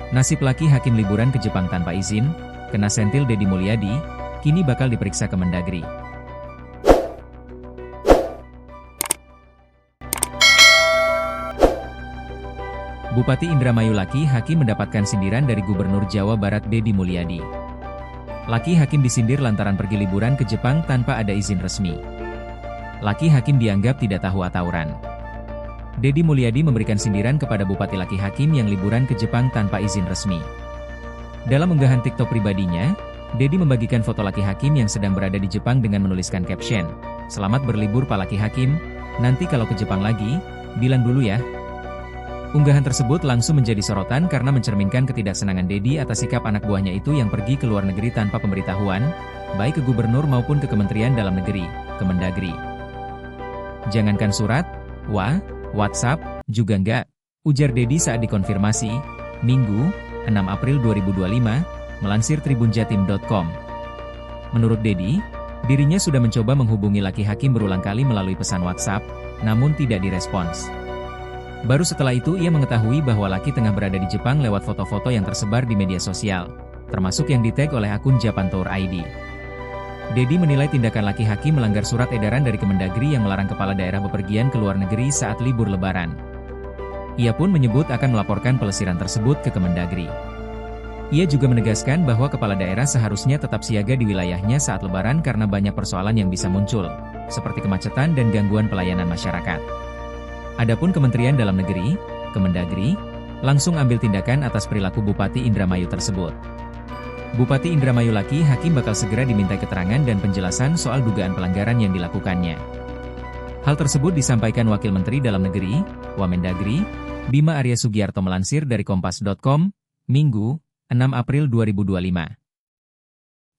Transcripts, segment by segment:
Nasib laki hakim liburan ke Jepang tanpa izin, kena sentil Deddy Mulyadi, kini bakal diperiksa Kemendagri. Bupati Indramayu Laki Hakim mendapatkan sindiran dari Gubernur Jawa Barat Deddy Mulyadi. Laki Hakim disindir lantaran pergi liburan ke Jepang tanpa ada izin resmi. Laki Hakim dianggap tidak tahu aturan. Deddy Mulyadi memberikan sindiran kepada Bupati Laki Hakim yang liburan ke Jepang tanpa izin resmi. Dalam unggahan TikTok pribadinya, Deddy membagikan foto Laki Hakim yang sedang berada di Jepang dengan menuliskan caption, "Selamat berlibur Pak Laki Hakim, nanti kalau ke Jepang lagi, bilang dulu ya." Unggahan tersebut langsung menjadi sorotan karena mencerminkan ketidaksenangan Deddy atas sikap anak buahnya itu yang pergi ke luar negeri tanpa pemberitahuan, baik ke gubernur maupun ke Kementerian Dalam Negeri, Kemendagri. "Jangankan surat, WhatsApp, juga enggak," ujar Deddy saat dikonfirmasi, Minggu, 6 April 2025, melansir tribunjatim.com. Menurut Deddy, dirinya sudah mencoba menghubungi Laki Hakim berulang kali melalui pesan WhatsApp, namun tidak direspons. Baru setelah itu ia mengetahui bahwa Laki tengah berada di Jepang lewat foto-foto yang tersebar di media sosial, termasuk yang di-tag oleh akun Japantour ID. Deddy menilai tindakan Laki Hakim melanggar surat edaran dari Kemendagri yang melarang kepala daerah bepergian ke luar negeri saat libur lebaran. Ia pun menyebut akan melaporkan pelesiran tersebut ke Kemendagri. Ia juga menegaskan bahwa kepala daerah seharusnya tetap siaga di wilayahnya saat lebaran karena banyak persoalan yang bisa muncul, seperti kemacetan dan gangguan pelayanan masyarakat. Adapun Kementerian Dalam Negeri, Kemendagri, langsung ambil tindakan atas perilaku Bupati Indramayu tersebut. Bupati Indramayu Laki Hakim bakal segera dimintai keterangan dan penjelasan soal dugaan pelanggaran yang dilakukannya. Hal tersebut disampaikan Wakil Menteri Dalam Negeri, Wamendagri, Bima Arya Sugiarto melansir dari Kompas.com, Minggu, 6 April 2025.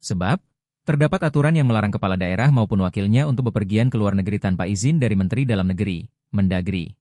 Sebab, terdapat aturan yang melarang kepala daerah maupun wakilnya untuk bepergian ke luar negeri tanpa izin dari Menteri Dalam Negeri, Mendagri.